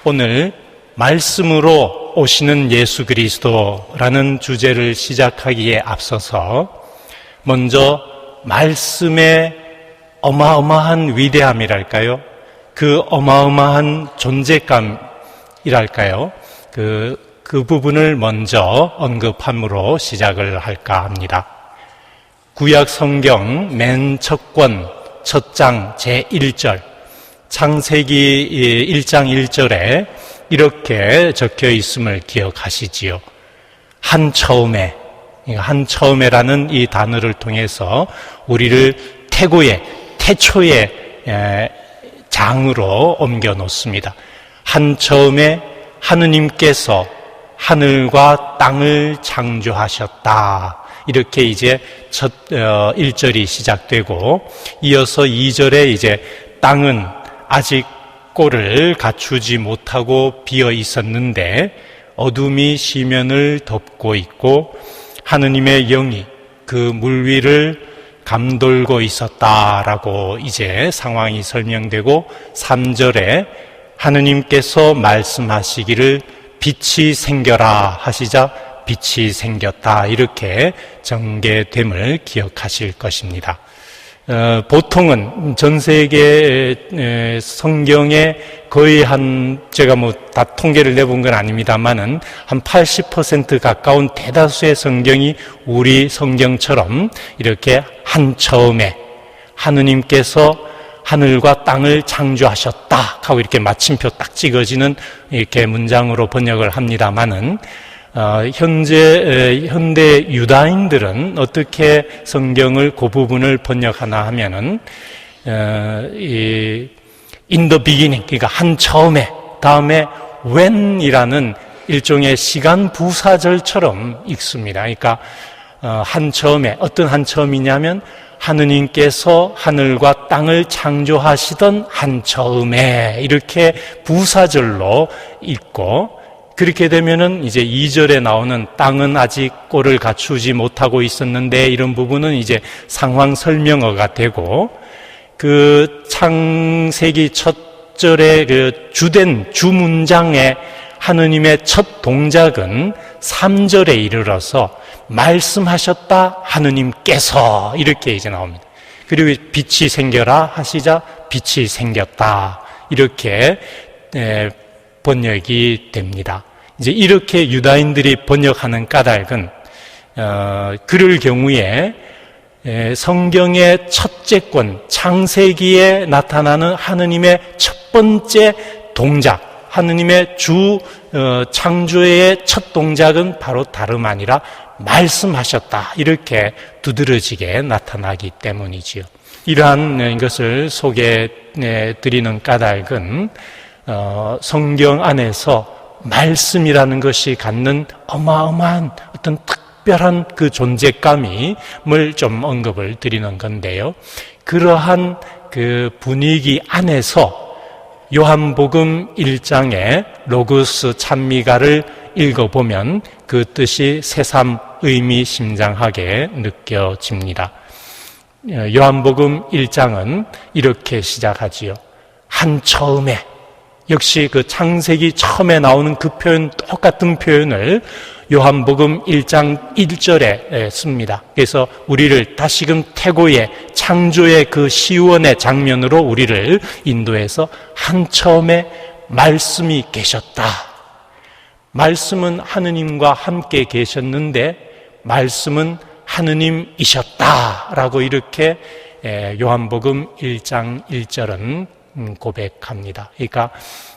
오늘 말씀으로 오시는 예수 그리스도라는 주제를 시작하기에 앞서서 먼저 말씀의 어마어마한 위대함이랄까요? 그 어마어마한 존재감이랄까요? 그 부분을 먼저 언급함으로 시작을 할까 합니다. 구약 성경 맨 첫 권, 첫 장 제1절, 창세기 1장 1절에 이렇게 적혀 있음을 기억하시지요. 한 처음에라는 이 단어를 통해서 우리를 태초의 장으로 옮겨 놓습니다. 한 처음에 하느님께서 하늘과 땅을 창조하셨다. 이렇게 이제 첫 1절이 시작되고, 이어서 2절에 이제 땅은 아직 꼴을 갖추지 못하고 비어 있었는데 어둠이 시면을 덮고 있고 하느님의 영이 그 물 위를 감돌고 있었다라고 이제 상황이 설명되고, 3절에 하느님께서 말씀하시기를 빛이 생겨라 하시자 빛이 생겼다, 이렇게 전개됨을 기억하실 것입니다. 보통은 전 세계 성경에 거의 제가 다 통계를 내본 건 아닙니다만은 한 80% 가까운 대다수의 성경이 우리 성경처럼 이렇게 한 처음에 하느님께서 하늘과 땅을 창조하셨다 하고 이렇게 마침표 딱 찍어지는 이렇게 문장으로 번역을 합니다만은, 현대 유다인들은 어떻게 성경을 그 부분을 번역하나 하면은, in the beginning, 그러니까 한 처음에, 다음에 when이라는 일종의 시간 부사절처럼 읽습니다. 그러니까, 한 처음에, 어떤 한 처음이냐면, 하느님께서 하늘과 땅을 창조하시던 한 처음에, 이렇게 부사절로 읽고, 그렇게 되면은 이제 2절에 나오는 땅은 아직 꼴을 갖추지 못하고 있었는데, 이런 부분은 이제 상황 설명어가 되고, 그 창세기 첫 절의 그 주된 주문장의 하느님의 첫 동작은 3절에 이르러서 말씀하셨다 하느님께서, 이렇게 이제 나옵니다. 그리고 빛이 생겨라 하시자 빛이 생겼다, 이렇게 번역이 됩니다. 이제 이렇게 유다인들이 번역하는 까닭은, 그럴 경우에 성경의 첫째 권, 창세기에 나타나는 하느님의 첫 번째 동작, 하느님의 창조의 첫 동작은 바로 다름 아니라 말씀하셨다, 이렇게 두드러지게 나타나기 때문이지요. 이러한 것을 소개해 드리는 까닭은, 성경 안에서 말씀이라는 것이 갖는 어마어마한 어떤 특별한 그 존재감을 좀 언급을 드리는 건데요. 그러한 그 분위기 안에서 요한복음 1장의 로고스 찬미가를 읽어보면 그 뜻이 새삼 의미심장하게 느껴집니다. 요한복음 1장은 이렇게 시작하지요. 한 처음에, 역시 그 창세기 처음에 나오는 그 표현, 똑같은 표현을 요한복음 1장 1절에 씁니다. 그래서 우리를 다시금 태고의 창조의 그 시원의 장면으로 우리를 인도해서 한 처음에 말씀이 계셨다. 말씀은 하느님과 함께 계셨는데 말씀은 하느님이셨다라고 이렇게 요한복음 1장 1절은 고백합니다. 그러니까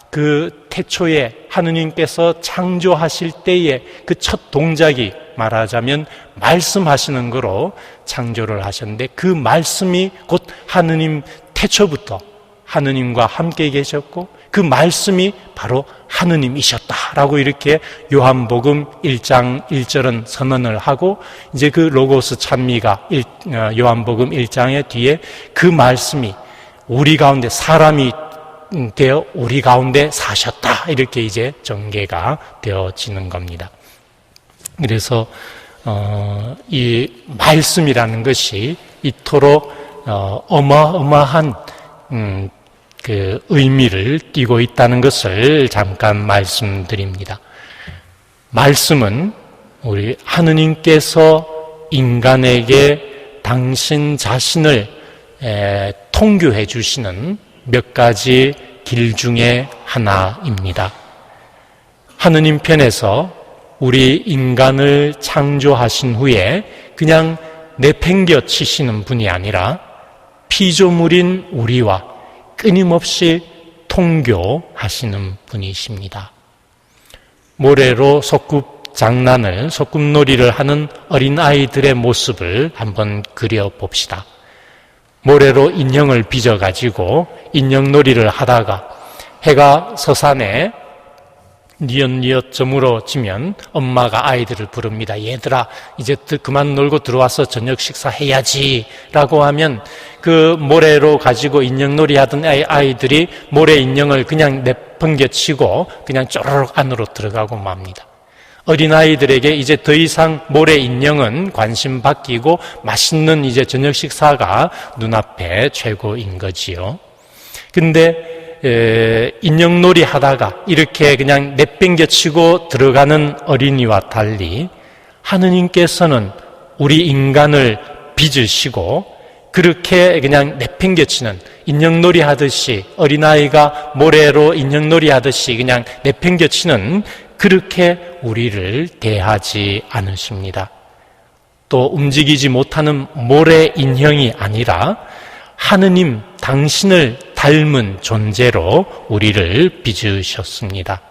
그 태초에 하느님께서 창조하실 때의 그 첫 동작이 말하자면 말씀하시는 거로 창조를 하셨는데, 그 말씀이 곧 하느님 태초부터 하느님과 함께 계셨고 그 말씀이 바로 하느님이셨다라고 이렇게 요한복음 1장 1절은 선언을 하고, 이제 그 로고스 찬미가 요한복음 1장의 뒤에 그 말씀이 우리 가운데 사람이 되어 우리 가운데 사셨다, 이렇게 이제 전개가 되어지는 겁니다. 그래서 이 말씀이라는 것이 이토록 어마어마한 그 의미를 띠고 있다는 것을 잠깐 말씀드립니다. 말씀은 우리 하느님께서 인간에게 당신 자신을 통교해 주시는 몇 가지 길 중에 하나입니다. 하느님 편에서 우리 인간을 창조하신 후에 그냥 내팽겨 치시는 분이 아니라 피조물인 우리와 끊임없이 통교하시는 분이십니다. 모래로 소꿉놀이를 하는 어린아이들의 모습을 한번 그려봅시다. 모래로 인형을 빚어가지고 인형놀이를 하다가 해가 서산에 니엇니엇 저물어 지면 엄마가 아이들을 부릅니다. 얘들아, 이제 그만 놀고 들어와서 저녁 식사해야지 라고 하면 그 모래로 가지고 인형놀이 하던 아이들이 모래 인형을 그냥 내팽개치고 그냥 쪼르륵 안으로 들어가고 맙니다. 어린아이들에게 이제 더 이상 모래 인형은 관심 바뀌고 맛있는 이제 저녁 식사가 눈앞에 최고인 거지요. 근데 인형놀이 하다가 이렇게 그냥 내팽개치고 들어가는 어린이와 달리 하느님께서는 우리 인간을 빚으시고 그렇게 그냥 내팽개치는 인형놀이 하듯이 어린아이가 모래로 인형놀이 하듯이 그냥 내팽개치는 그렇게 우리를 대하지 않으십니다. 또 움직이지 못하는 모래 인형이 아니라 하느님 당신을 닮은 존재로 우리를 빚으셨습니다.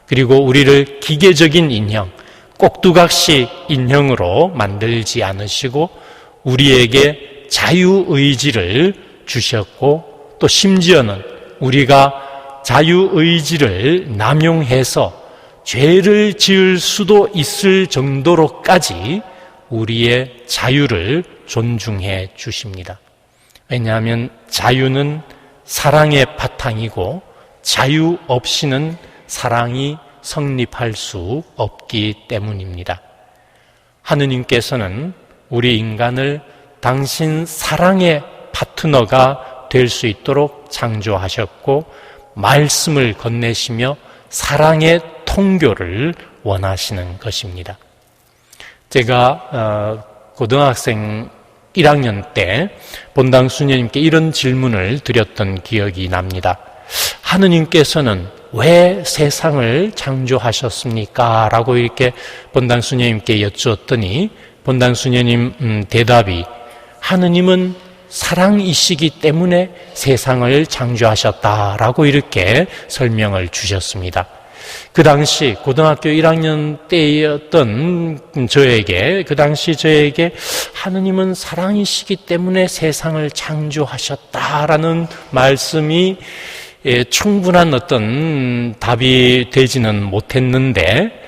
그리고 우리를 기계적인 인형, 꼭두각시 인형으로 만들지 않으시고 우리에게 자유의지를 주셨고 또 심지어는 우리가 자유의지를 남용해서 죄를 지을 수도 있을 정도로까지 우리의 자유를 존중해 주십니다. 왜냐하면 자유는 사랑의 바탕이고 자유 없이는 사랑이 성립할 수 없기 때문입니다. 하느님께서는 우리 인간을 당신 사랑의 파트너가 될 수 있도록 창조하셨고 말씀을 건네시며 사랑의 통교를 원하시는 것입니다. 제가 고등학생 1학년 때 본당 수녀님께 이런 질문을 드렸던 기억이 납니다. 하느님께서는 왜 세상을 창조하셨습니까? 라고 이렇게 본당 수녀님께 여쭈었더니 본당 수녀님 대답이 하느님은 사랑이시기 때문에 세상을 창조하셨다라고 이렇게 설명을 주셨습니다. 그 당시 고등학교 1학년 때였던 저에게 하느님은 사랑이시기 때문에 세상을 창조하셨다라는 말씀이 충분한 어떤 답이 되지는 못했는데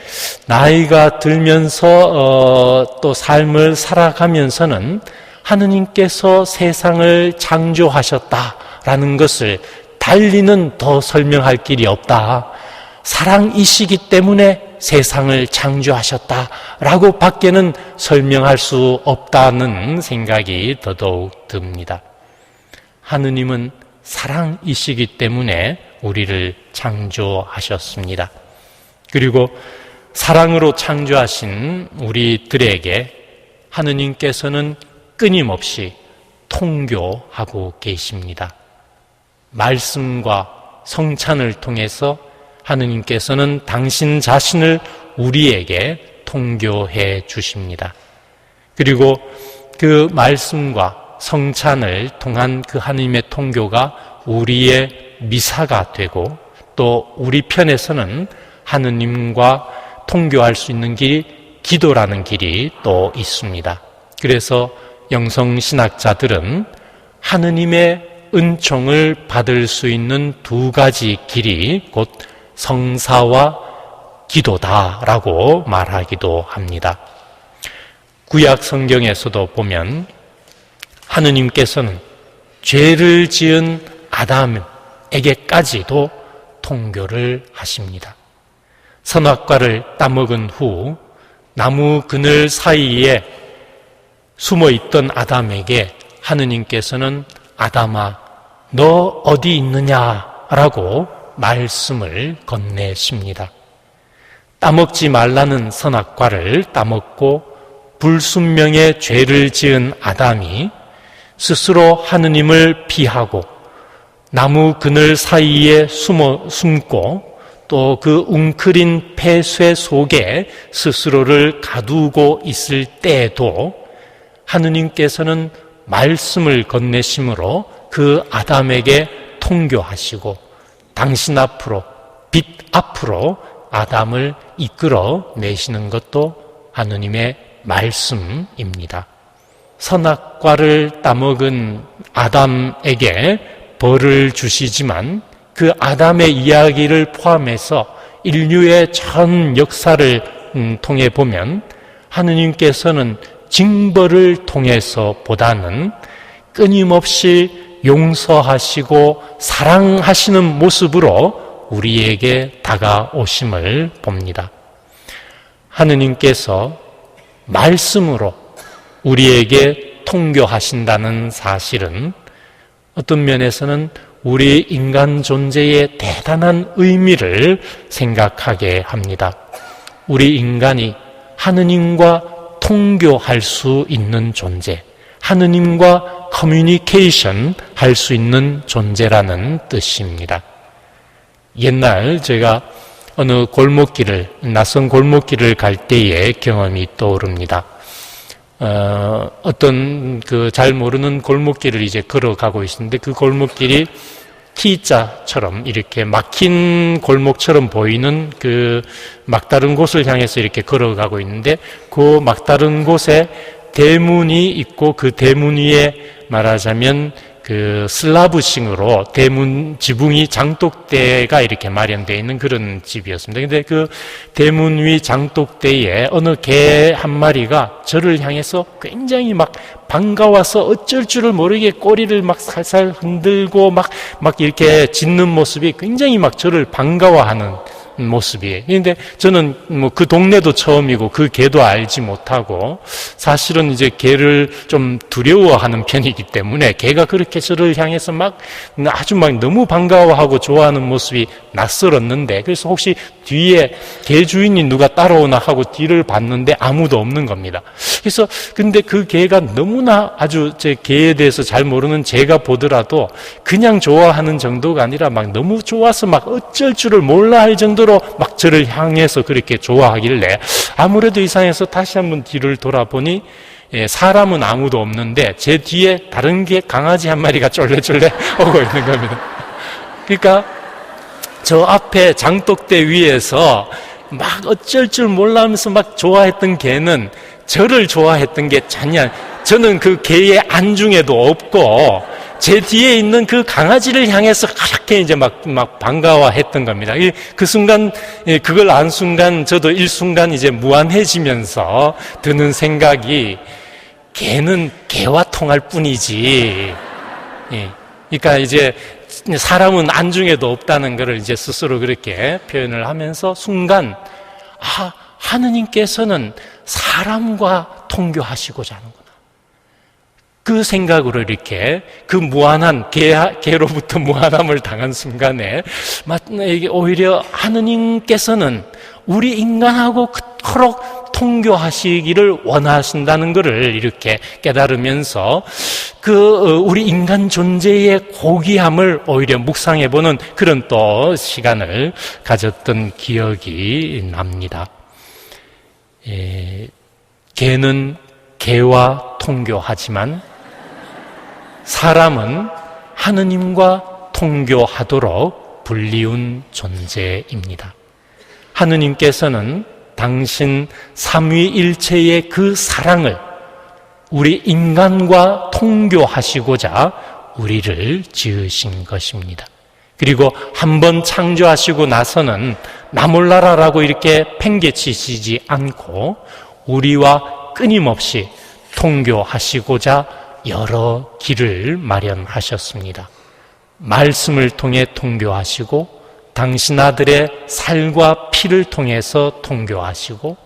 나이가 들면서 또 삶을 살아가면서는 하느님께서 세상을 창조하셨다라는 것을 달리는 더 설명할 길이 없다. 사랑이시기 때문에 세상을 창조하셨다라고 밖에는 설명할 수 없다는 생각이 더더욱 듭니다. 하느님은 사랑이시기 때문에 우리를 창조하셨습니다. 그리고 사랑으로 창조하신 우리들에게 하느님께서는 끊임없이 통교하고 계십니다. 말씀과 성찬을 통해서 하느님께서는 당신 자신을 우리에게 통교해 주십니다. 그리고 그 말씀과 성찬을 통한 그 하느님의 통교가 우리의 미사가 되고 또 우리 편에서는 하느님과 통교할 수 있는 길이 기도라는 길이 또 있습니다. 그래서 영성신학자들은 하느님의 은총을 받을 수 있는 두 가지 길이 곧 성사와 기도다라고 말하기도 합니다. 구약 성경에서도 보면 하느님께서는 죄를 지은 아담에게까지도 통교를 하십니다. 선악과를 따먹은 후 나무 그늘 사이에 숨어있던 아담에게 하느님께서는 아담아 너 어디 있느냐라고 말씀을 건네십니다. 따먹지 말라는 선악과를 따먹고 불순명의 죄를 지은 아담이 스스로 하느님을 피하고 나무 그늘 사이에 숨고 또 그 웅크린 폐쇄 속에 스스로를 가두고 있을 때에도 하느님께서는 말씀을 건네심으로 그 아담에게 통교하시고 당신 앞으로, 빛 앞으로 아담을 이끌어 내시는 것도 하느님의 말씀입니다. 선악과를 따먹은 아담에게 벌을 주시지만 그 아담의 이야기를 포함해서 인류의 전 역사를 통해 보면 하느님께서는 징벌을 통해서 보다는 끊임없이 용서하시고 사랑하시는 모습으로 우리에게 다가오심을 봅니다. 하느님께서 말씀으로 우리에게 통교하신다는 사실은 어떤 면에서는 우리 인간 존재의 대단한 의미를 생각하게 합니다. 우리 인간이 하느님과 통교할 수 있는 존재, 하느님과 커뮤니케이션 할 수 있는 존재라는 뜻입니다. 옛날 제가 어느 낯선 골목길을 갈 때의 경험이 떠오릅니다. 어떤 잘 모르는 골목길을 이제 걸어가고 있는데 그 골목길이 T자처럼 이렇게 막힌 골목처럼 보이는 그 막다른 곳을 향해서 이렇게 걸어가고 있는데 그 막다른 곳에 대문이 있고 그 대문 위에 말하자면 그 슬라브식으로 대문 지붕이 장독대가 이렇게 마련되어 있는 그런 집이었습니다. 근데 그 대문 위 장독대에 어느 개 한 마리가 저를 향해서 굉장히 막 반가워서 어쩔 줄을 모르게 꼬리를 막 살살 흔들고 막 이렇게 짖는 모습이 굉장히 막 저를 반가워하는 모습이에요. 그런데 저는 그 동네도 처음이고 그 개도 알지 못하고 사실은 이제 개를 좀 두려워하는 편이기 때문에 개가 그렇게 저를 향해서 아주 너무 반가워하고 좋아하는 모습이 낯설었는데 그래서 혹시 뒤에 개 주인이 누가 따라오나 하고 뒤를 봤는데 아무도 없는 겁니다. 그래서 근데 그 개가 너무나 아주 제 개에 대해서 잘 모르는 제가 보더라도 그냥 좋아하는 정도가 아니라 너무 좋아서 어쩔 줄을 몰라 할 정도로 저를 향해서 그렇게 좋아하길래 아무래도 이상해서 다시 한번 뒤를 돌아보니 사람은 아무도 없는데 제 뒤에 다른 강아지 한 마리가 쫄래쫄래 오고 있는 겁니다. 그러니까 저 앞에 장독대 위에서 어쩔 줄 몰라하면서 좋아했던 개는 저를 좋아했던 게 전혀 저는 그 개의 안중에도 없고 제 뒤에 있는 그 강아지를 향해서 그렇게 이제 반가워했던 겁니다. 그 순간, 그걸 안 순간, 저도 일순간 이제 무안해지면서 드는 생각이, 개는 개와 통할 뿐이지. 그러니까 이제 사람은 안중에도 없다는 것을 이제 스스로 그렇게 표현을 하면서 순간, 하느님께서는 사람과 통교하시고자 하는구나. 그 생각으로 이렇게 그 무한한 개로부터 무한함을 당한 순간에 오히려 하느님께서는 우리 인간하고 그토록 통교하시기를 원하신다는 것을 이렇게 깨달으면서 우리 인간 존재의 고귀함을 오히려 묵상해보는 그런 또 시간을 가졌던 기억이 납니다. 개는 개와 통교하지만 사람은 하느님과 통교하도록 불리운 존재입니다. 하느님께서는 당신 삼위일체의 그 사랑을 우리 인간과 통교하시고자 우리를 지으신 것입니다. 그리고 한번 창조하시고 나서는 나 몰라라라고 이렇게 팽개치시지 않고 우리와 끊임없이 통교하시고자 여러 길을 마련하셨습니다. 말씀을 통해 통교하시고 당신 아들의 살과 피를 통해서 통교하시고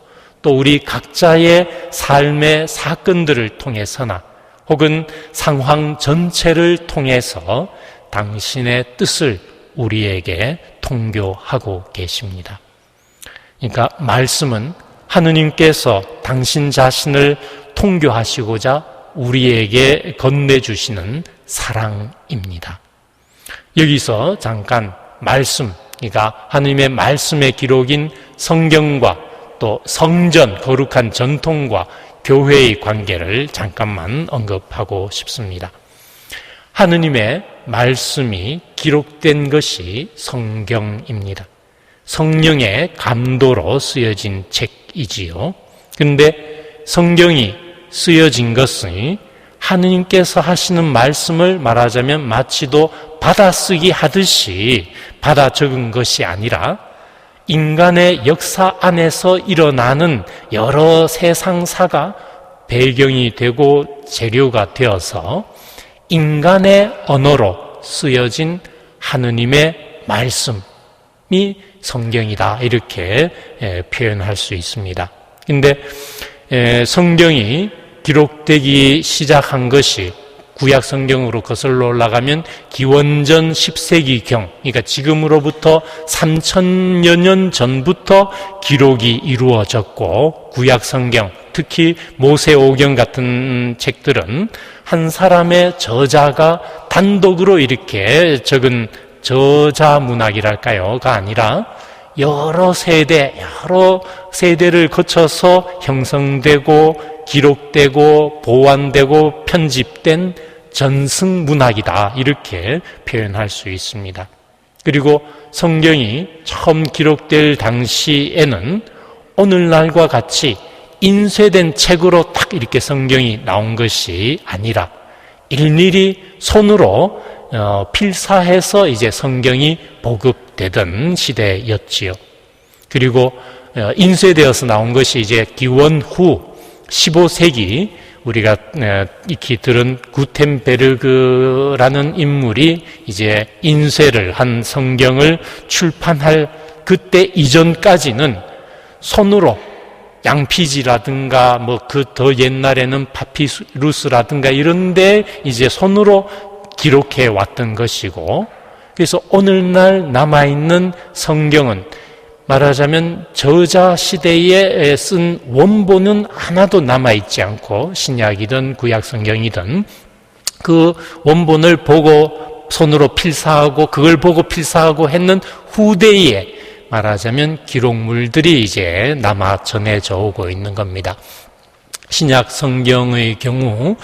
또 우리 각자의 삶의 사건들을 통해서나 혹은 상황 전체를 통해서 당신의 뜻을 우리에게 통교하고 계십니다. 그러니까 말씀은 하느님께서 당신 자신을 통교하시고자 우리에게 건네주시는 사랑입니다. 여기서 잠깐 말씀, 그러니까 하느님의 말씀의 기록인 성경과 또 성전, 거룩한 전통과 교회의 관계를 잠깐만 언급하고 싶습니다. 하느님의 말씀이 기록된 것이 성경입니다. 성령의 감도로 쓰여진 책이지요. 그런데 성경이 쓰여진 것은 하느님께서 하시는 말씀을 말하자면 마치도 받아쓰기 하듯이 받아 적은 것이 아니라 인간의 역사 안에서 일어나는 여러 세상사가 배경이 되고 재료가 되어서 인간의 언어로 쓰여진 하느님의 말씀이 성경이다, 이렇게 표현할 수 있습니다. 근데 성경이 기록되기 시작한 것이 구약 성경으로 거슬러 올라가면 기원전 10세기경, 그러니까 지금으로부터 3000여 년 전부터 기록이 이루어졌고, 구약 성경, 특히 모세오경 같은 책들은 한 사람의 저자가 단독으로 이렇게 적은 저자 문학이랄까요?가 아니라 여러 세대를 거쳐서 형성되고 기록되고 보완되고 편집된 전승 문학이다, 이렇게 표현할 수 있습니다. 그리고 성경이 처음 기록될 당시에는 오늘날과 같이 인쇄된 책으로 딱 이렇게 성경이 나온 것이 아니라 일일이 손으로 필사해서 이제 성경이 보급되던 시대였지요. 그리고 인쇄되어서 나온 것이 이제 기원 후 15세기 우리가 익히 들은 구텐베르그라는 인물이 이제 인쇄를 한 성경을 출판할 그때 이전까지는 손으로 양피지라든가 뭐 그 더 옛날에는 파피루스라든가 이런데 이제 손으로 기록해 왔던 것이고, 그래서 오늘날 남아있는 성경은 말하자면 저자 시대에 쓴 원본은 하나도 남아있지 않고, 신약이든 구약성경이든 그 원본을 보고 손으로 필사하고 그걸 보고 필사하고 했는 후대에 말하자면 기록물들이 이제 남아 전해져 오고 있는 겁니다. 신약 성경의 경우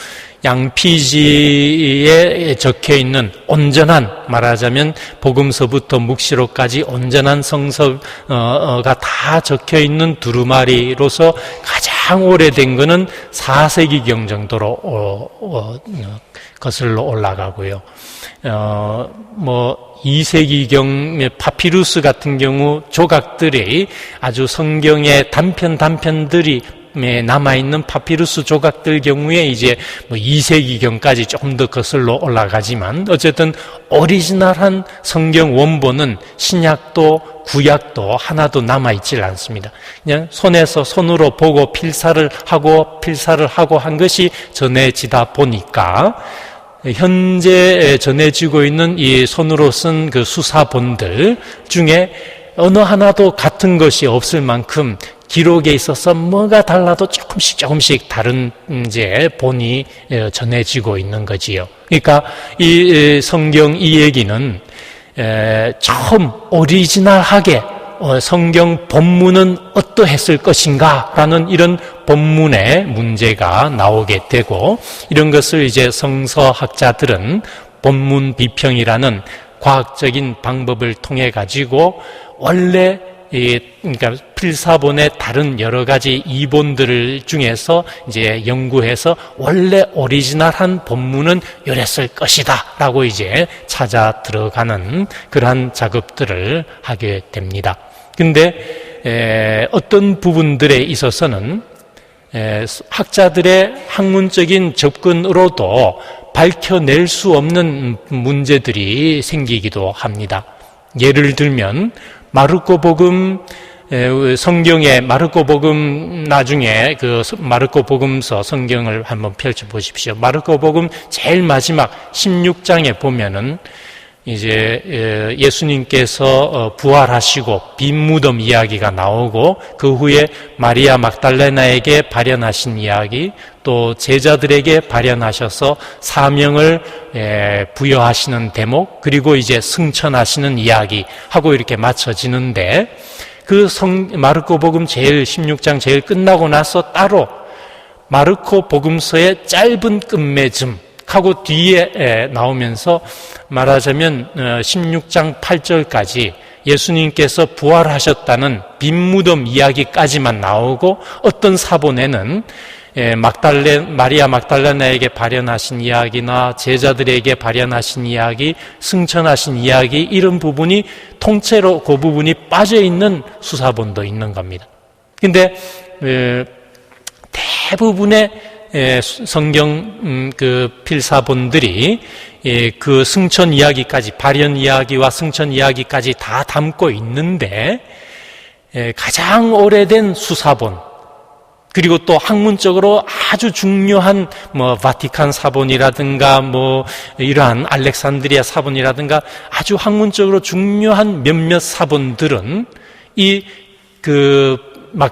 양피지에 적혀 있는 온전한, 말하자면 복음서부터 묵시록까지 온전한 성서가 다 적혀 있는 두루마리로서 가장 오래된 것은 4세기경 정도로 거슬러 올라가고요. 2세기경의 파피루스 같은 경우 조각들이 아주 성경의 단편들이 남아있는 파피루스 조각들 경우에 이제 2세기경까지 조금 더 거슬러 올라가지만, 어쨌든 오리지널한 성경 원본은 신약도 구약도 하나도 남아있질 않습니다. 그냥 손으로 보고 필사를 하고 한 것이 전해지다 보니까 현재 전해지고 있는 이 손으로 쓴 그 수사본들 중에 어느 하나도 같은 것이 없을 만큼 기록에 있어서 뭐가 달라도 조금씩 다른 이제 본이 전해지고 있는 거지요. 그러니까 이 성경 이 얘기는 처음 오리지널하게 성경 본문은 어떠했을 것인가라는 이런 본문의 문제가 나오게 되고, 이런 것을 이제 성서학자들은 본문 비평이라는 과학적인 방법을 통해 가지고 원래 그러니까 필사본의 다른 여러 가지 이본들을 중에서 이제 연구해서 원래 오리지널한 본문은 이랬을 것이다라고 이제 찾아 들어가는 그러한 작업들을 하게 됩니다. 근데 어떤 부분들에 있어서는 학자들의 학문적인 접근으로도 밝혀낼 수 없는 문제들이 생기기도 합니다. 예를 들면 마르코복음, 성경의 마르코복음, 나중에 그 마르코복음서 성경을 한번 펼쳐 보십시오. 마르코복음 제일 마지막 16장에 보면은 이제 예수님께서 부활하시고 빈 무덤 이야기가 나오고 그 후에 마리아 막달레나에게 발현하신 이야기, 또 제자들에게 발현하셔서 사명을 부여하시는 대목, 그리고 이제 승천하시는 이야기 하고 이렇게 맞춰지는데, 그 마르코 복음 16장 제일 끝나고 나서 따로 마르코 복음서의 짧은 끝맺음 하고 뒤에 나오면서 말하자면 16장 8절까지 예수님께서 부활하셨다는 빈 무덤 이야기까지만 나오고, 어떤 사본에는 마리아 막달레나에게 발현하신 이야기나 제자들에게 발현하신 이야기, 승천하신 이야기, 이런 부분이 통째로 그 부분이 빠져있는 수사본도 있는 겁니다. 근데 대부분의 성경 그 필사본들이 그 승천 이야기까지, 발현 이야기와 승천 이야기까지 다 담고 있는데, 가장 오래된 수사본, 그리고 또 학문적으로 아주 중요한 바티칸 사본이라든가 이러한 알렉산드리아 사본이라든가 아주 학문적으로 중요한 몇몇 사본들은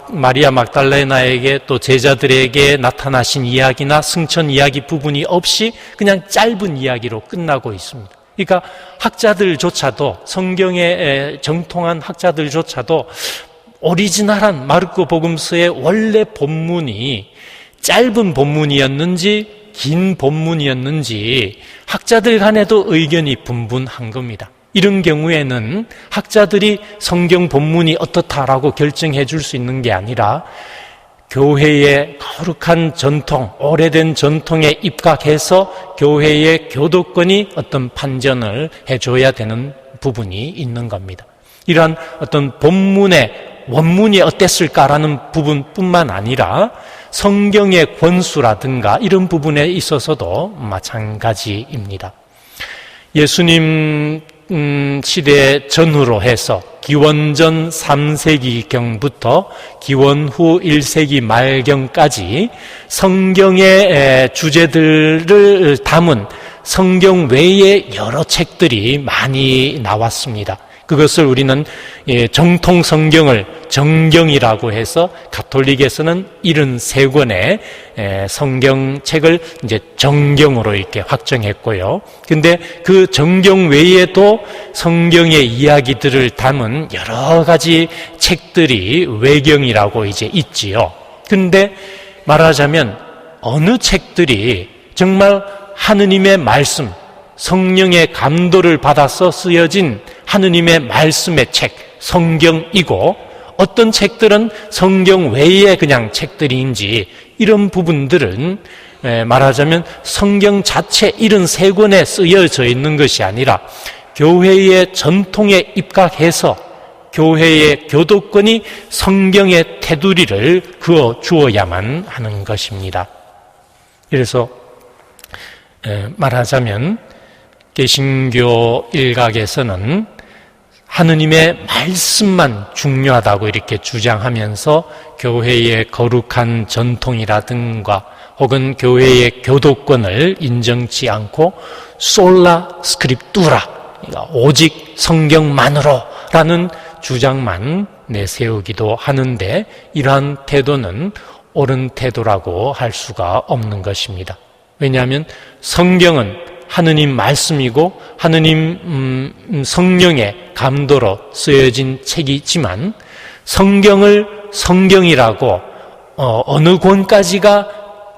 마리아 막달레나에게 또 제자들에게 나타나신 이야기나 승천 이야기 부분이 없이 그냥 짧은 이야기로 끝나고 있습니다. 그러니까 학자들조차도, 성경에 정통한 학자들조차도 오리지널한 마르코 복음서의 원래 본문이 짧은 본문이었는지 긴 본문이었는지 학자들 간에도 의견이 분분한 겁니다. 이런 경우에는 학자들이 성경 본문이 어떻다라고 결정해 줄 수 있는 게 아니라 교회의 거룩한 전통, 오래된 전통에 입각해서 교회의 교도권이 어떤 판전을 해줘야 되는 부분이 있는 겁니다. 이러한 어떤 본문의 원문이 어땠을까라는 부분뿐만 아니라 성경의 권수라든가 이런 부분에 있어서도 마찬가지입니다. 예수님 시대 전후로 해서 기원전 3세기경부터 기원 후 1세기 말경까지 성경의 주제들을 담은 성경 외의 여러 책들이 많이 나왔습니다. 그것을 우리는 정통 성경을 정경이라고 해서 가톨릭에서는 73권의 성경책을 이제 정경으로 이렇게 확정했고요. 근데 그 정경 외에도 성경의 이야기들을 담은 여러 가지 책들이 외경이라고 이제 있지요. 근데 말하자면 어느 책들이 정말 하느님의 말씀, 성령의 감도를 받아서 쓰여진 하느님의 말씀의 책, 성경이고, 어떤 책들은 성경 외의 그냥 책들인지, 이런 부분들은 말하자면 성경 자체 73권에 쓰여져 있는 것이 아니라 교회의 전통에 입각해서 교회의 교도권이 성경의 테두리를 그어 주어야만 하는 것입니다. 그래서 말하자면 개신교 일각에서는 하느님의 말씀만 중요하다고 이렇게 주장하면서 교회의 거룩한 전통이라든가 혹은 교회의 교도권을 인정치 않고 솔라 스크립투라, 오직 성경만으로라는 주장만 내세우기도 하는데, 이러한 태도는 옳은 태도라고 할 수가 없는 것입니다. 왜냐하면 성경은 하느님 말씀이고 하느님 성령의 감도로 쓰여진 책이지만, 성경을 성경이라고 어느 권까지가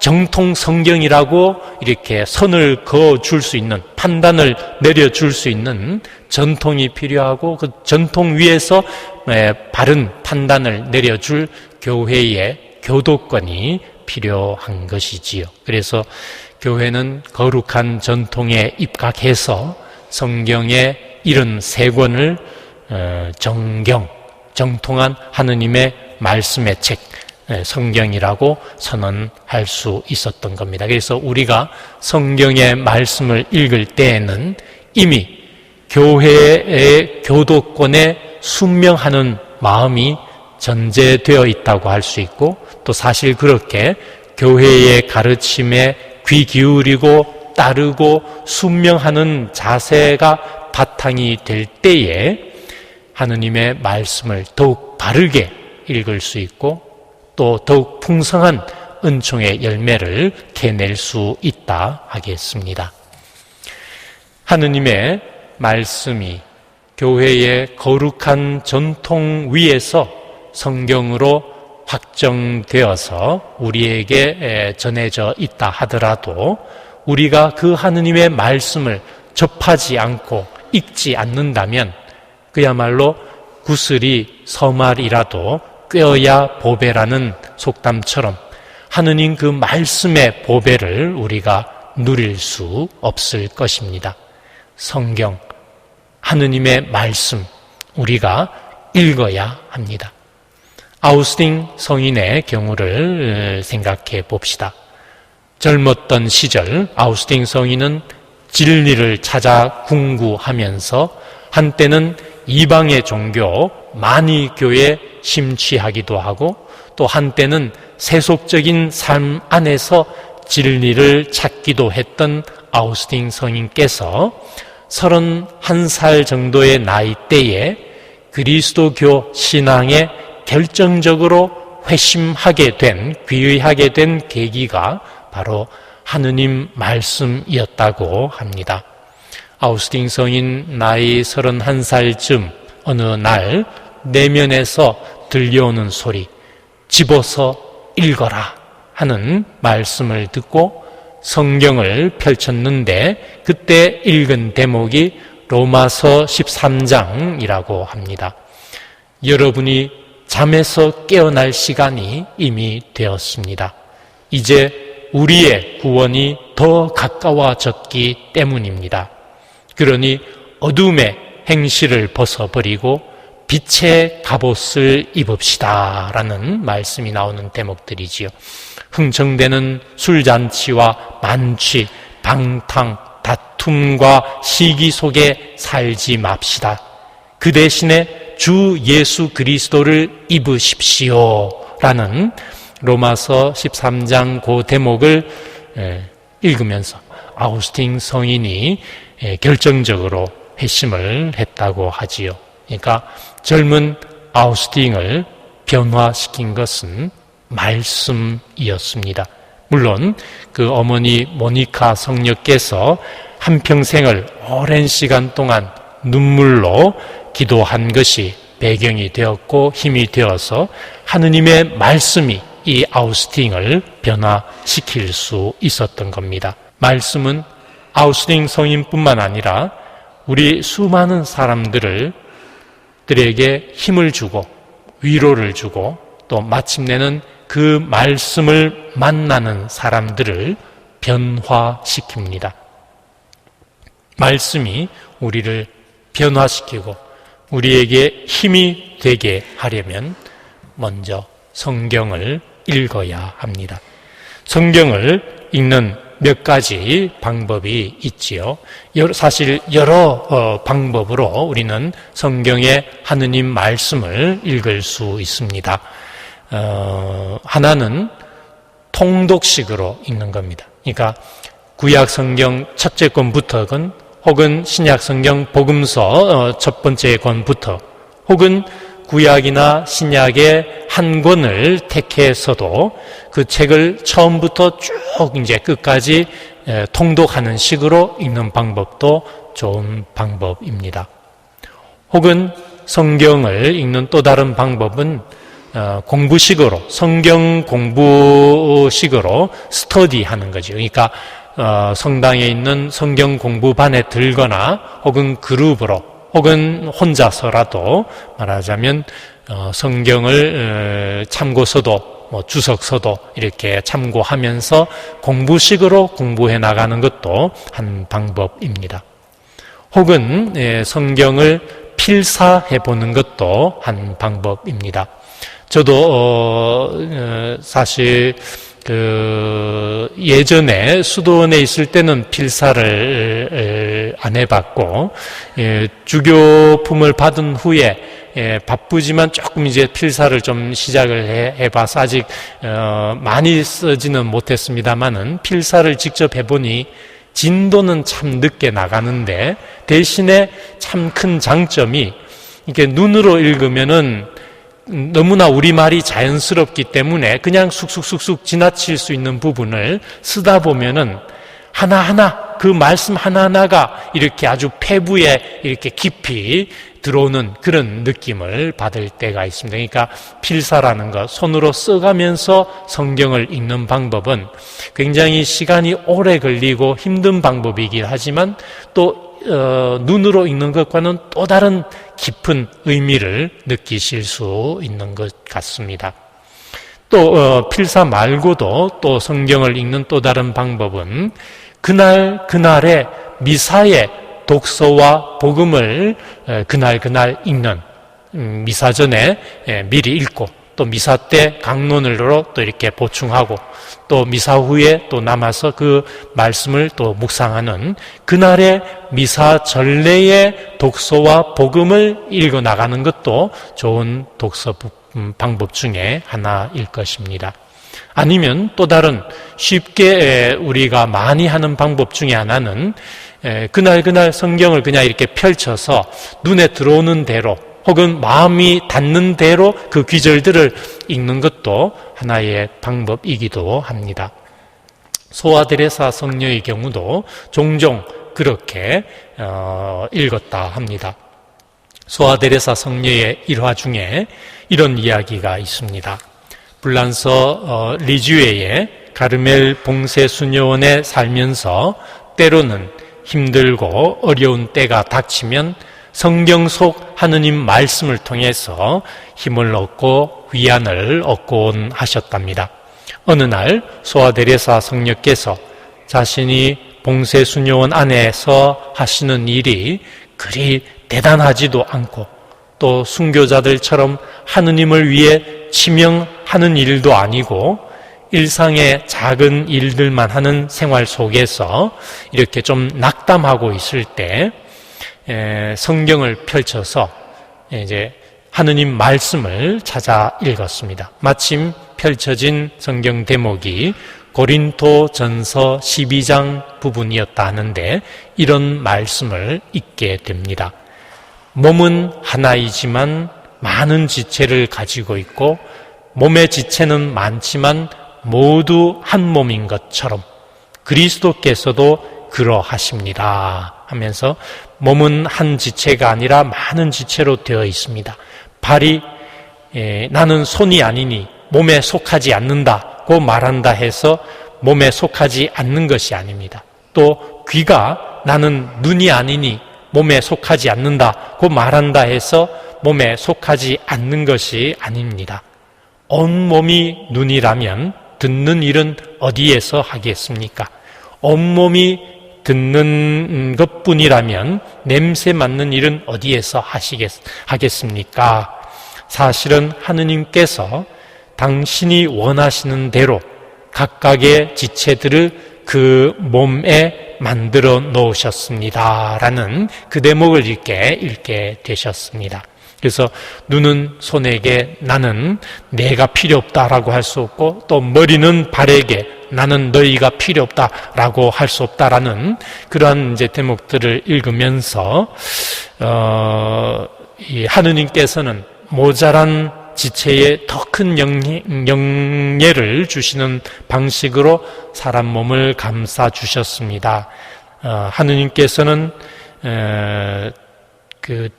정통 성경이라고 이렇게 선을 그어줄 수 있는, 판단을 내려줄 수 있는 전통이 필요하고, 그 전통 위에서 바른 판단을 내려줄 교회의 교도권이 필요한 것이지요. 그래서 교회는 거룩한 전통에 입각해서 성경의 73권을 정경, 정통한 하느님의 말씀의 책, 성경이라고 선언할 수 있었던 겁니다. 그래서 우리가 성경의 말씀을 읽을 때에는 이미 교회의 교도권에 순명하는 마음이 전제되어 있다고 할 수 있고, 또 사실 그렇게 교회의 가르침에 귀 기울이고 따르고 순명하는 자세가 바탕이 될 때에 하느님의 말씀을 더욱 바르게 읽을 수 있고 또 더욱 풍성한 은총의 열매를 캐낼 수 있다 하겠습니다. 하느님의 말씀이 교회의 거룩한 전통 위에서 성경으로 확정되어서 우리에게 전해져 있다 하더라도 우리가 그 하느님의 말씀을 접하지 않고 읽지 않는다면 그야말로 구슬이 서말이라도 꿰어야 보배라는 속담처럼 하느님 그 말씀의 보배를 우리가 누릴 수 없을 것입니다. 성경, 하느님의 말씀 우리가 읽어야 합니다. 아우스틴 성인의 경우를 생각해 봅시다. 젊었던 시절 아우스틴 성인은 진리를 찾아 궁구하면서 한때는 이방의 종교 만이교에 심취하기도 하고 또 한때는 세속적인 삶 안에서 진리를 찾기도 했던 아우스틴 성인께서 31살 정도의 나이대에 그리스도교 신앙에 결정적으로 회심하게 된, 귀의하게 된 계기가 바로 하느님 말씀이었다고 합니다. 아우스틴 성인 나이 31살쯤 어느 날 내면에서 들려오는 소리, 집어서 읽어라 하는 말씀을 듣고 성경을 펼쳤는데 그때 읽은 대목이 로마서 13장이라고 합니다. 여러분이 잠에서 깨어날 시간이 이미 되었습니다. 이제 우리의 구원이 더 가까워졌기 때문입니다. 그러니 어둠의 행실을 벗어버리고 빛의 갑옷을 입읍시다 라는 말씀이 나오는 대목들이지요. 흥청대는 술잔치와 만취, 방탕, 다툼과 시기 속에 살지 맙시다. 그 대신에 주 예수 그리스도를 입으십시오 라는 로마서 13장 그 대목을 읽으면서 아우스틴 성인이 결정적으로 회심을 했다고 하지요. 그러니까 젊은 아우스틴을 변화시킨 것은 말씀이었습니다. 물론 그 어머니 모니카 성녀께서 한평생을 오랜 시간 동안 눈물로 기도한 것이 배경이 되었고 힘이 되어서 하느님의 말씀이 이 아우스틴을 변화시킬 수 있었던 겁니다. 말씀은 아우스틴 성인뿐만 아니라 우리 수많은 사람들에게 힘을 주고 위로를 주고 또 마침내는 그 말씀을 만나는 사람들을 변화시킵니다. 말씀이 우리를 변화시키고 우리에게 힘이 되게 하려면 먼저 성경을 읽어야 합니다. 성경을 읽는 몇 가지 방법이 있지요. 사실 여러 방법으로 우리는 성경의 하느님 말씀을 읽을 수 있습니다. 하나는 통독식으로 읽는 겁니다. 그러니까 구약 성경 첫째 권부터건 혹은 신약 성경 복음서 첫 번째 권부터 혹은 구약이나 신약의 한 권을 택해서도 그 책을 처음부터 쭉 이제 끝까지 통독하는 식으로 읽는 방법도 좋은 방법입니다. 혹은 성경을 읽는 또 다른 방법은 공부식으로, 성경 공부식으로 스터디하는 거죠. 그러니까 성당에 있는 성경 공부반에 들거나 혹은 그룹으로 혹은 혼자서라도 말하자면 성경을 참고서도 주석서도 이렇게 참고하면서 공부식으로 공부해 나가는 것도 한 방법입니다. 혹은 성경을 필사해 보는 것도 한 방법입니다. 저도 사실 예전에 수도원에 있을 때는 필사를 안 해봤고, 주교품을 받은 후에 바쁘지만 조금 이제 필사를 좀 시작을 해봐서 아직 많이 쓰지는 못했습니다만은 필사를 직접 해보니 진도는 참 늦게 나가는데 대신에 참 큰 장점이 이게 눈으로 읽으면은 너무나 우리말이 자연스럽기 때문에 그냥 쑥쑥쑥쑥 지나칠 수 있는 부분을 쓰다 보면은 하나하나 그 말씀 하나하나가 이렇게 아주 폐부에 이렇게 깊이 들어오는 그런 느낌을 받을 때가 있습니다. 그러니까 필사라는 것, 손으로 써가면서 성경을 읽는 방법은 굉장히 시간이 오래 걸리고 힘든 방법이긴 하지만 또 눈으로 읽는 것과는 또 다른 깊은 의미를 느끼실 수 있는 것 같습니다. 또 필사 말고도 또 성경을 읽는 또 다른 방법은 그날의 미사의 독서와 복음을 그날 읽는, 미사 전에 미리 읽고 또 미사 때 강론으로 또 이렇게 보충하고 또 미사 후에 또 남아서 그 말씀을 또 묵상하는 그날의 미사 전례의 독서와 복음을 읽어 나가는 것도 좋은 독서 방법 중에 하나일 것입니다. 아니면 또 다른 쉽게 우리가 많이 하는 방법 중에 하나는 그날 성경을 그냥 이렇게 펼쳐서 눈에 들어오는 대로 혹은 마음이 닿는 대로 그 귀절들을 읽는 것도 하나의 방법이기도 합니다. 소아데레사 성녀의 경우도 종종 그렇게 읽었다 합니다. 소아데레사 성녀의 일화 중에 이런 이야기가 있습니다. 불란서 리주에의 가르멜 봉쇄 수녀원에 살면서 때로는 힘들고 어려운 때가 닥치면 성경 속 하느님 말씀을 통해서 힘을 얻고 위안을 얻곤 하셨답니다. 어느 날 소아데레사 성녀께서 자신이 봉쇄 수녀원 안에서 하시는 일이 그리 대단하지도 않고 또 순교자들처럼 하느님을 위해 치명하는 일도 아니고 일상의 작은 일들만 하는 생활 속에서 이렇게 좀 낙담하고 있을 때 성경을 펼쳐서 이제 하느님 말씀을 찾아 읽었습니다. 마침 펼쳐진 성경 대목이 고린토전서 12장 부분이었다 하는데 이런 말씀을 읽게 됩니다. 몸은 하나이지만 많은 지체를 가지고 있고 몸의 지체는 많지만 모두 한 몸인 것처럼 그리스도께서도 그러하십니다 하면서 몸은 한 지체가 아니라 많은 지체로 되어 있습니다. 발이 나는 손이 아니니 몸에 속하지 않는다고 말한다 해서 몸에 속하지 않는 것이 아닙니다. 또 귀가 나는 눈이 아니니 몸에 속하지 않는다고 말한다 해서 몸에 속하지 않는 것이 아닙니다. 온몸이 눈이라면 듣는 일은 어디에서 하겠습니까? 온몸이 듣는 것뿐이라면 냄새 맡는 일은 어디에서 하겠습니까? 사실은 하느님께서 당신이 원하시는 대로 각각의 지체들을 그 몸에 만들어 놓으셨습니다 라는 그 대목을 읽게 되셨습니다. 그래서 눈은 손에게 나는 내가 필요 없다라고 할 수 없고 또 머리는 발에게 나는 너희가 필요 없다라고 할 수 없다라는 그러한 이제 대목들을 읽으면서 이 하느님께서는 모자란 지체에 더 큰 영예를 주시는 방식으로 사람 몸을 감싸 주셨습니다. 하느님께서는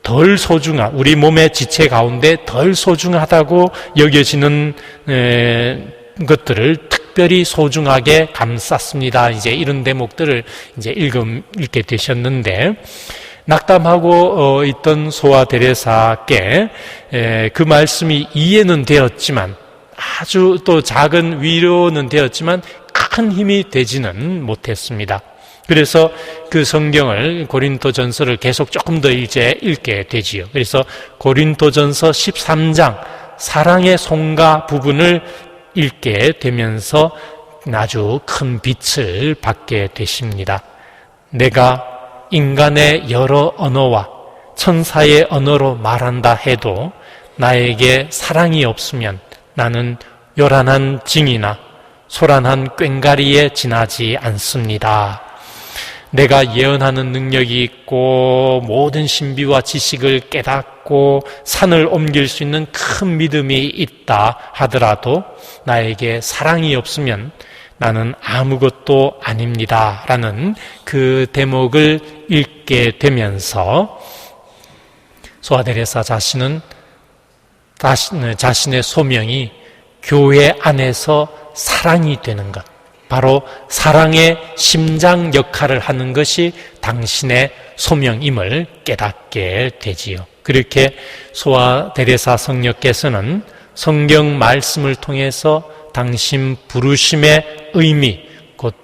덜 소중한 우리 몸의 지체 가운데 덜 소중하다고 여겨지는 것들을 특별히 소중하게 감쌌습니다. 이제 이런 대목들을 이제 읽게 되셨는데 낙담하고 있던 소아 데레사께 그 말씀이 이해는 되었지만 아주 또 작은 위로는 되었지만 큰 힘이 되지는 못했습니다. 그래서 그 성경을 고린토전서를 계속 조금 더 이제 읽게 되지요. 그래서 고린토전서 13장 사랑의 송가 부분을 읽게 되면서 아주 큰 빛을 받게 되십니다. 내가 인간의 여러 언어와 천사의 언어로 말한다 해도 나에게 사랑이 없으면 나는 요란한 징이나 소란한 꽹가리에 지나지 않습니다. 내가 예언하는 능력이 있고 모든 신비와 지식을 깨닫고 산을 옮길 수 있는 큰 믿음이 있다 하더라도 나에게 사랑이 없으면 나는 아무것도 아닙니다 라는 그 대목을 읽게 되면서 소아데레사 자신은 자신의 소명이 교회 안에서 사랑이 되는 것, 바로 사랑의 심장 역할을 하는 것이 당신의 소명임을 깨닫게 되지요. 그렇게 소아데레사 성녀께서는 성경 말씀을 통해서 당신 부르심의 의미, 곧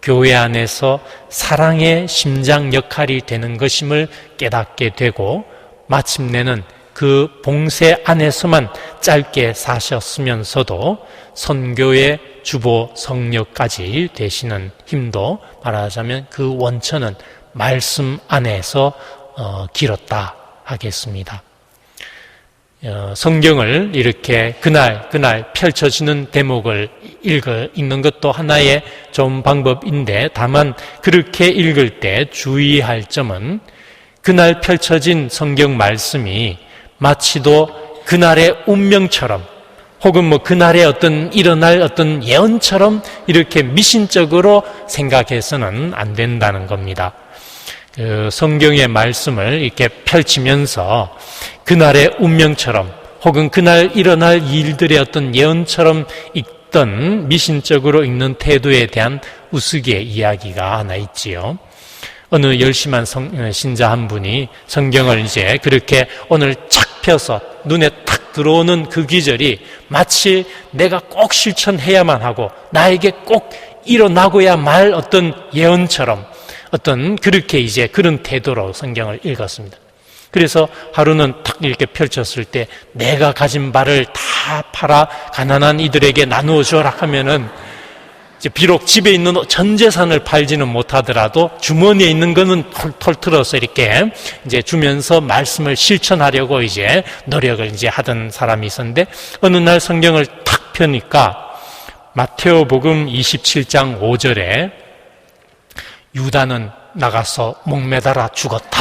교회 안에서 사랑의 심장 역할이 되는 것임을 깨닫게 되고 마침내는 그 봉쇄 안에서만 짧게 사셨으면서도 선교의 주보 성녀까지 되시는 힘도 말하자면 그 원천은 말씀 안에서 길었다 하겠습니다. 성경을 이렇게 그날 펼쳐지는 대목을 읽는 것도 하나의 좋은 방법인데 다만 그렇게 읽을 때 주의할 점은 그날 펼쳐진 성경 말씀이 마치도 그날의 운명처럼 혹은 그날의 일어날 어떤 예언처럼 이렇게 미신적으로 생각해서는 안 된다는 겁니다. 성경의 말씀을 이렇게 펼치면서 그날의 운명처럼 혹은 그날 일어날 일들의 어떤 예언처럼 읽던 미신적으로 읽는 태도에 대한 우스개 이야기가 하나 있지요. 어느 열심한 신자 한 분이 성경을 이제 그렇게 오늘 착 펴서 눈에 탁 들어오는 그 기절이 마치 내가 꼭 실천해야만 하고 나에게 꼭 일어나고야 말 어떤 예언처럼 그렇게 이제 그런 태도로 성경을 읽었습니다. 그래서 하루는 탁 이렇게 펼쳤을 때 내가 가진 바를 다 팔아 가난한 이들에게 나누어 주어라 하면은 이제 비록 집에 있는 전 재산을 팔지는 못하더라도 주머니에 있는 거는 털틀어서 이렇게 이제 주면서 말씀을 실천하려고 이제 노력을 이제 하던 사람이 있었는데 어느 날 성경을 탁 펴니까 마태오복음 27장 5절에 유다는 나가서 목매달아 죽었다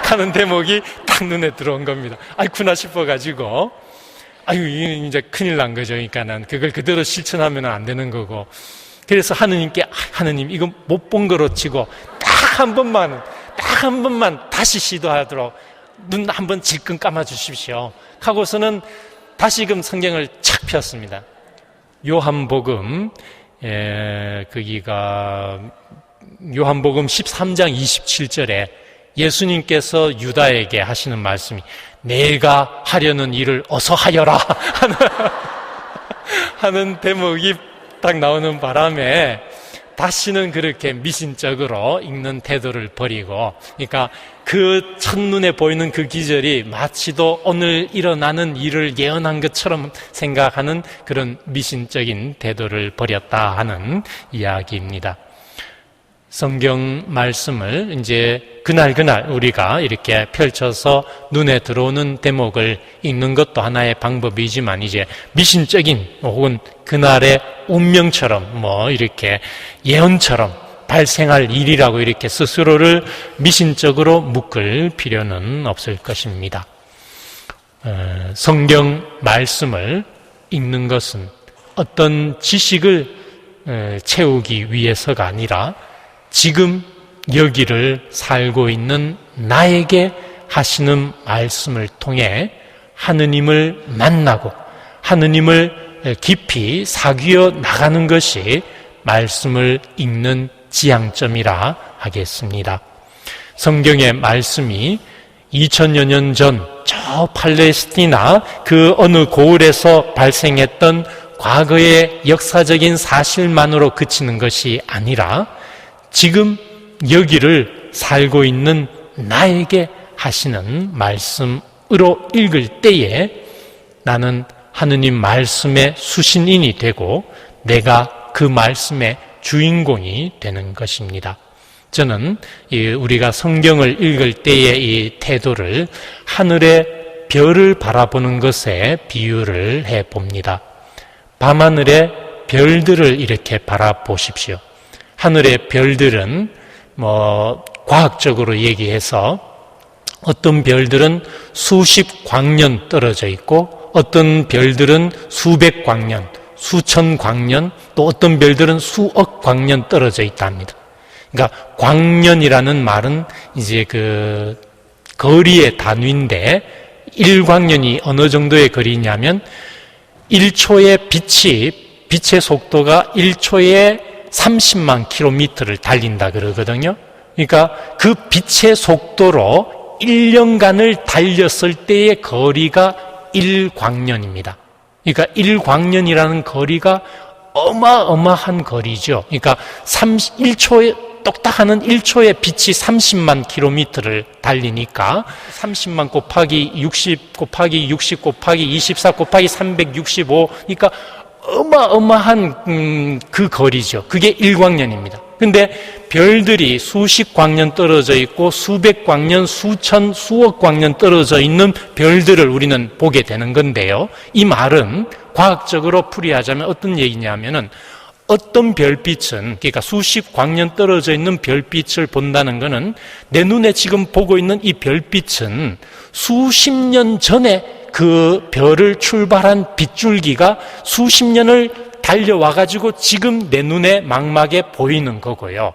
하는 대목이 딱 눈에 들어온 겁니다. 아이쿠나 싶어가지고 이제 큰일 난 거죠. 그러니까 난 그걸 그대로 실천하면 안 되는 거고. 그래서 하느님께 하느님 이거 못 본 거로 치고 딱 한 번만 다시 시도하도록 눈 한번 질끈 감아 주십시오 하고서는 다시금 성경을 착 폈습니다. 요한복음 거기가 요한복음 13장 27절에 예수님께서 유다에게 하시는 말씀이 내가 하려는 일을 어서 하여라 하는 대목이 딱 나오는 바람에 다시는 그렇게 미신적으로 읽는 태도를 버리고, 그러니까 그 첫눈에 보이는 그 기절이 마치도 오늘 일어나는 일을 예언한 것처럼 생각하는 그런 미신적인 태도를 버렸다 하는 이야기입니다. 성경 말씀을 이제 그날 우리가 이렇게 펼쳐서 눈에 들어오는 대목을 읽는 것도 하나의 방법이지만 이제 미신적인 혹은 그날의 운명처럼 이렇게 예언처럼 발생할 일이라고 이렇게 스스로를 미신적으로 묶을 필요는 없을 것입니다. 성경 말씀을 읽는 것은 어떤 지식을 채우기 위해서가 아니라 지금 여기를 살고 있는 나에게 하시는 말씀을 통해 하느님을 만나고 하느님을 깊이 사귀어 나가는 것이 말씀을 읽는 지향점이라 하겠습니다. 성경의 말씀이 2000여 년 전 저 팔레스티나 그 어느 고을에서 발생했던 과거의 역사적인 사실만으로 그치는 것이 아니라 지금 여기를 살고 있는 나에게 하시는 말씀으로 읽을 때에 나는 하느님 말씀의 수신인이 되고 내가 그 말씀의 주인공이 되는 것입니다. 저는 우리가 성경을 읽을 때의 이 태도를 하늘의 별을 바라보는 것에 비유를 해봅니다. 밤하늘의 별들을 이렇게 바라보십시오. 하늘의 별들은 과학적으로 얘기해서 어떤 별들은 수십 광년 떨어져 있고 어떤 별들은 수백 광년, 수천 광년, 또 어떤 별들은 수억 광년 떨어져 있답니다. 그러니까 광년이라는 말은 이제 그 거리의 단위인데 1광년이 어느 정도의 거리냐면 1초의 빛의 속도가 1초에 30만 킬로미터를 달린다 그러거든요. 그러니까 그 빛의 속도로 1년간을 달렸을 때의 거리가 1광년입니다. 그러니까 1광년이라는 거리가 어마어마한 거리죠. 그러니까 1초에 똑딱하는 1초에 빛이 30만 킬로미터를 달리니까 30만 곱하기 60 곱하기 60 곱하기 24 곱하기 365, 그러니까 어마어마한 그 거리죠. 그게 1광년입니다. 근데 별들이 수십 광년 떨어져 있고 수백 광년, 수천, 수억 광년 떨어져 있는 별들을 우리는 보게 되는 건데요. 이 말은 과학적으로 풀이하자면 어떤 얘기냐면은 어떤 별빛은, 그러니까 수십 광년 떨어져 있는 별빛을 본다는 것은 내 눈에 지금 보고 있는 이 별빛은 수십 년 전에 그 별을 출발한 빗줄기가 수십 년을 달려와가지고 지금 내 눈에 망막에 보이는 거고요.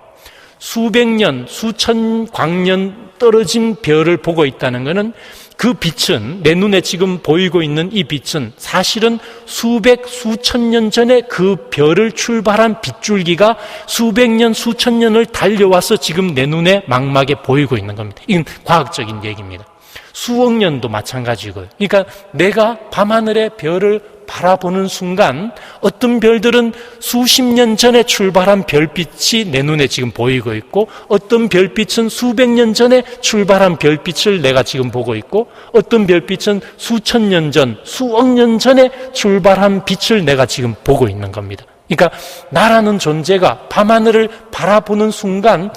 수백 년, 수천 광년 떨어진 별을 보고 있다는 것은 그 빛은, 내 눈에 지금 보이고 있는 이 빛은 사실은 수백, 수천 년 전에 그 별을 출발한 빗줄기가 수백 년, 수천 년을 달려와서 지금 내 눈에 망막에 보이고 있는 겁니다. 이건 과학적인 얘기입니다. 수억 년도 마찬가지고요. 그러니까 내가 밤하늘의 별을 바라보는 순간 어떤 별들은 수십 년 전에 출발한 별빛이 내 눈에 지금 보이고 있고 어떤 별빛은 수백 년 전에 출발한 별빛을 내가 지금 보고 있고 어떤 별빛은 수천 년 전, 수억 년 전에 출발한 빛을 내가 지금 보고 있는 겁니다. 그러니까 나라는 존재가 밤하늘을 바라보는 순간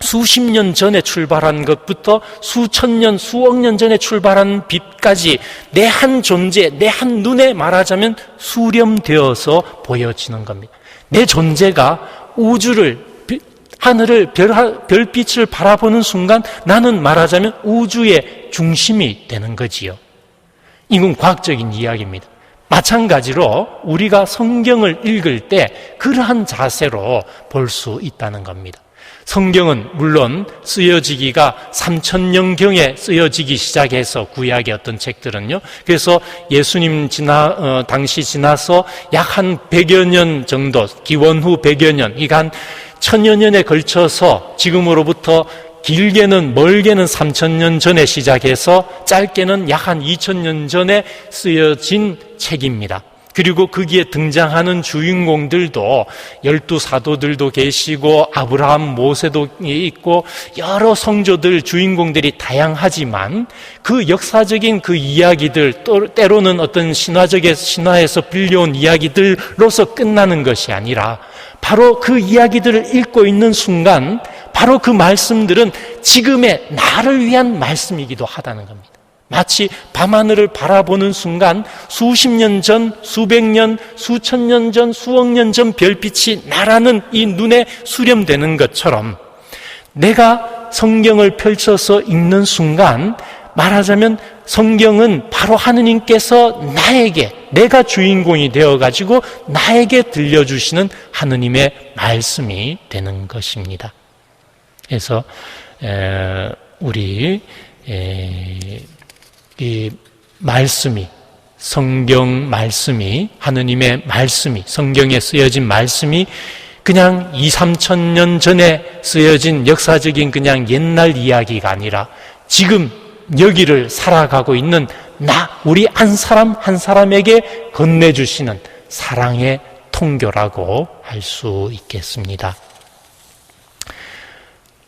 수십 년 전에 출발한 것부터 수천 년, 수억 년 전에 출발한 빛까지 내 한 존재, 내 한 눈에 말하자면 수렴되어서 보여지는 겁니다. 내 존재가 우주를, 하늘을, 별빛을 바라보는 순간 나는 말하자면 우주의 중심이 되는 거지요. 이건 과학적인 이야기입니다. 마찬가지로 우리가 성경을 읽을 때 그러한 자세로 볼 수 있다는 겁니다. 성경은 물론 쓰여지기가 3000년경에 쓰여지기 시작해서 구약의 어떤 책들은요. 그래서 예수님 당시 지나서 약 한 100여 년 정도, 기원 후 100여 년, 그러니까 한 1000여 년에 걸쳐서 지금으로부터 길게는 멀게는 3000년 전에 시작해서 짧게는 약 한 2000년 전에 쓰여진 책입니다. 그리고 거기에 등장하는 주인공들도 12사도들도 계시고 아브라함, 모세도 있고 여러 성조들, 주인공들이 다양하지만 그 역사적인 그 이야기들, 때로는 어떤 신화에서 빌려온 이야기들로서 끝나는 것이 아니라 바로 그 이야기들을 읽고 있는 순간 바로 그 말씀들은 지금의 나를 위한 말씀이기도 하다는 겁니다. 마치 밤하늘을 바라보는 순간 수십 년 전, 수백 년, 수천 년 전, 수억 년 전 별빛이 나라는 이 눈에 수렴되는 것처럼 내가 성경을 펼쳐서 읽는 순간 말하자면 성경은 바로 하느님께서 나에게, 내가 주인공이 되어가지고 나에게 들려주시는 하느님의 말씀이 되는 것입니다. 그래서 우리 이 말씀이, 성경 말씀이, 하느님의 말씀이, 성경에 쓰여진 말씀이 그냥 2,000~3,000년 전에 쓰여진 역사적인 그냥 옛날 이야기가 아니라 지금 여기를 살아가고 있는 우리 한 사람 한 사람에게 건네주시는 사랑의 통교라고 할 수 있겠습니다.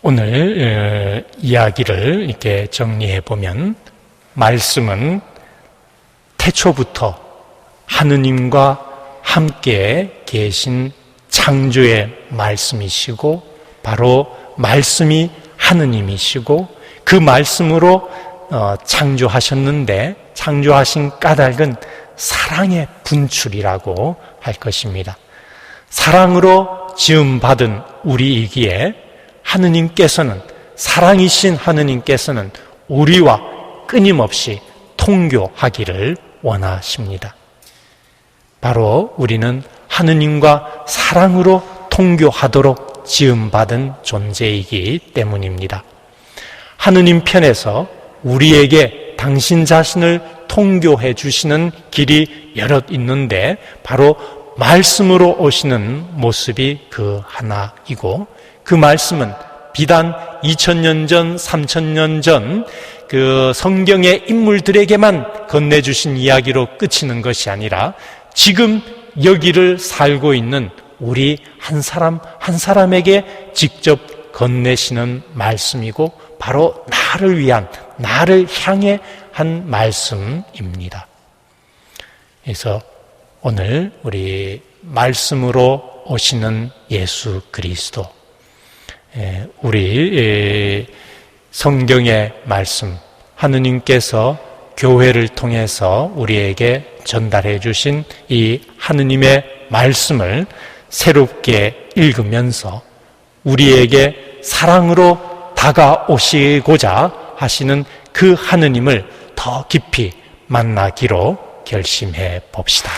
오늘 이야기를 이렇게 정리해 보면 말씀은 태초부터 하느님과 함께 계신 창조의 말씀이시고 바로 말씀이 하느님이시고 그 말씀으로 창조하셨는데 창조하신 까닭은 사랑의 분출이라고 할 것입니다. 사랑으로 지음받은 우리이기에 하느님께서는, 사랑이신 하느님께서는 우리와 끊임없이 통교하기를 원하십니다. 바로 우리는 하느님과 사랑으로 통교하도록 지음받은 존재이기 때문입니다. 하느님 편에서 우리에게 당신 자신을 통교해 주시는 길이 여럿 있는데 바로 말씀으로 오시는 모습이 그 하나이고, 그 말씀은 비단 2000년 전, 3000년 전 그 성경의 인물들에게만 건네주신 이야기로 그치는 것이 아니라 지금 여기를 살고 있는 우리 한 사람 한 사람에게 직접 건네시는 말씀이고, 바로 나를 위한, 나를 향해 한 말씀입니다. 그래서 오늘 우리 말씀으로 오시는 예수 그리스도, 우리 성경의 말씀, 하느님께서 교회를 통해서 우리에게 전달해 주신 이 하느님의 말씀을 새롭게 읽으면서 우리에게 사랑으로 다가오시고자 하시는 그 하느님을 더 깊이 만나기로 결심해 봅시다.